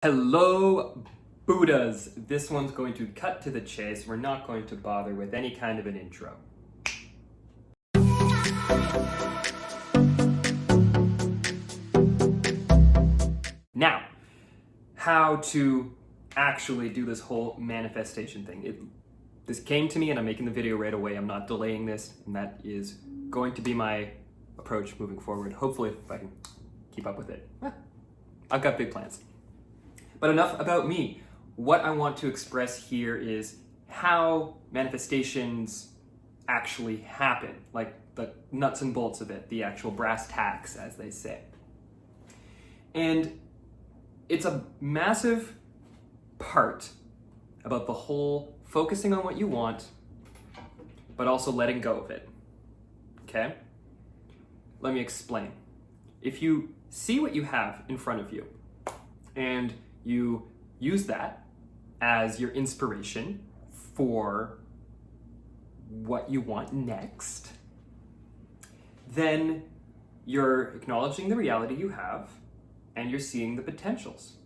Hello, Buddhas. This one's going to cut to the chase. We're not going to bother with any kind of an intro. Now, how to actually do this whole manifestation thing. This came to me and I'm making the video right away. I'm not delaying this, and that is going to be my approach moving forward. Hopefully, if I can keep up with it. I've got big plans. But enough about me. What I want to express here is how manifestations actually happen, like the nuts and bolts of it, the actual brass tacks, as they say. And it's a massive part about the whole focusing on what you want, but also letting go of it. Okay? Let me explain. If you see what you have in front of you, and you use that as your inspiration for what you want next, then you're acknowledging the reality you have and you're seeing the potentials.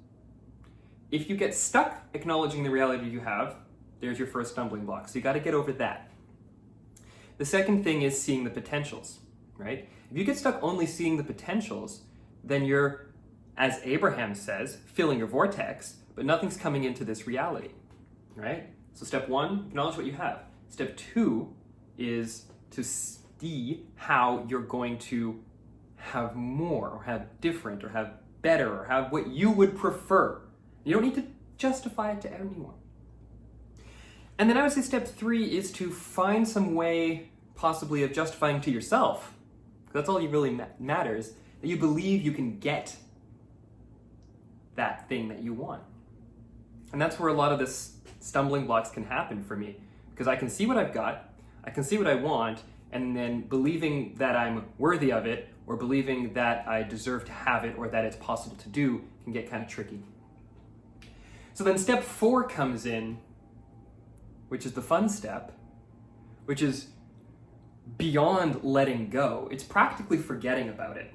If you get stuck acknowledging the reality you have, there's your first stumbling block. So you got to get over that. The second thing is seeing the potentials, right? If you get stuck only seeing the potentials, then you're, as Abraham says, filling your vortex, but nothing's coming into this reality, right? So step one, acknowledge what you have. Step two is to see how you're going to have more, or have different, or have better, or have what you would prefer. You don't need to justify it to anyone. And then I would say step three is to find some way, possibly, of justifying to yourself, because that's all you really matters, that you believe you can get that thing that you want. And that's where a lot of this stumbling blocks can happen for me, because I can see what I've got, I can see what I want, and then believing that I'm worthy of it, or believing that I deserve to have it, or that it's possible to do, can get kind of tricky. So then step four comes in, which is the fun step, which is beyond letting go. It's practically forgetting about it.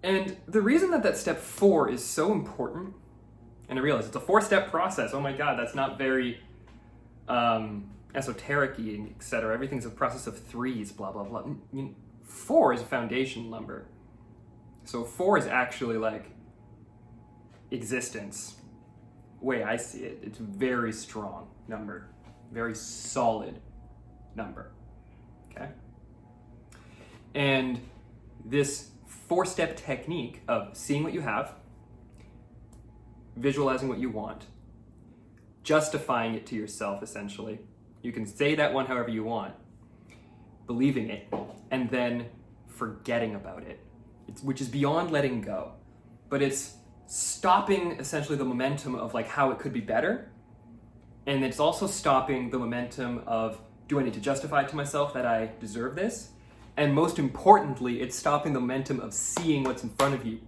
And the reason that step four is so important, and I realize it's a 4-step process. Oh my God, that's not very esoteric-y, etc. Everything's a process of threes, blah, blah, blah. I mean, 4 is a foundation number. So 4 is actually like existence. The way I see it, it's a very strong number, very solid number, okay? And this 4-step technique of seeing what you have, visualizing what you want, justifying it to yourself, essentially. You can say that one however you want, believing it, and then forgetting about it, which is beyond letting go. But it's stopping, essentially, the momentum of like how it could be better, and it's also stopping the momentum of, do I need to justify it to myself that I deserve this? And most importantly, it's stopping the momentum of seeing what's in front of you.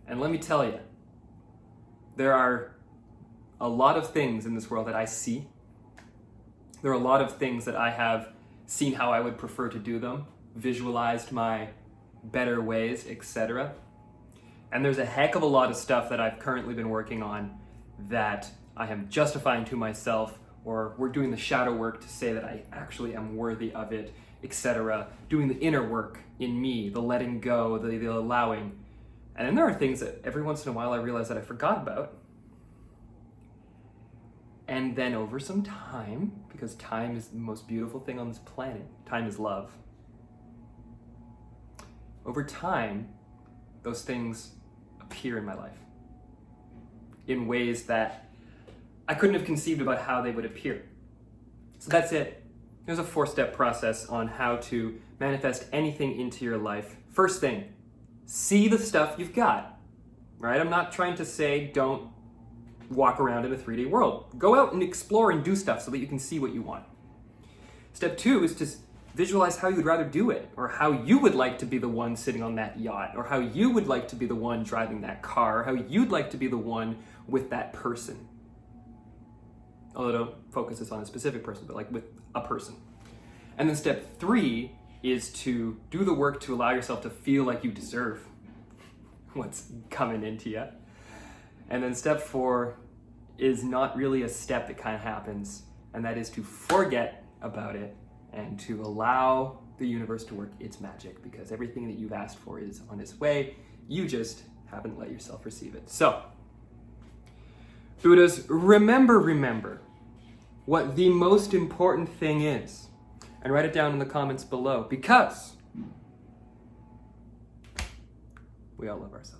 And let me tell you, there are a lot of things in this world that I see. There are a lot of things that I have seen how I would prefer to do them, visualized my better ways, etc. And there's a heck of a lot of stuff that I've currently been working on that I am justifying to myself, or we're doing the shadow work to say that I actually am worthy of it, etc. Doing the inner work in me, the letting go, the allowing. And then there are things that every once in a while I realize that I forgot about. And then over some time, because time is the most beautiful thing on this planet, time is love. Over time, those things appear in my life in ways that I couldn't have conceived about how they would appear. So that's it. There's a 4-step process on how to manifest anything into your life. First thing, see the stuff you've got, right? I'm not trying to say don't walk around in a 3D world. Go out and explore and do stuff so that you can see what you want. Step 2 is to visualize how you'd rather do it, or how you would like to be the one sitting on that yacht, or how you would like to be the one driving that car, or how you'd like to be the one with that person. Although don't focus this on a specific person, but like with a person. And then step 3 is to do the work to allow yourself to feel like you deserve what's coming into you. And then step 4 is not really a step, it kind of happens, and that is to forget about it and to allow the universe to work its magic, because everything that you've asked for is on its way. You just haven't let yourself receive it. So, Buddhas, remember what the most important thing is, and write it down in the comments below, because we all love ourselves.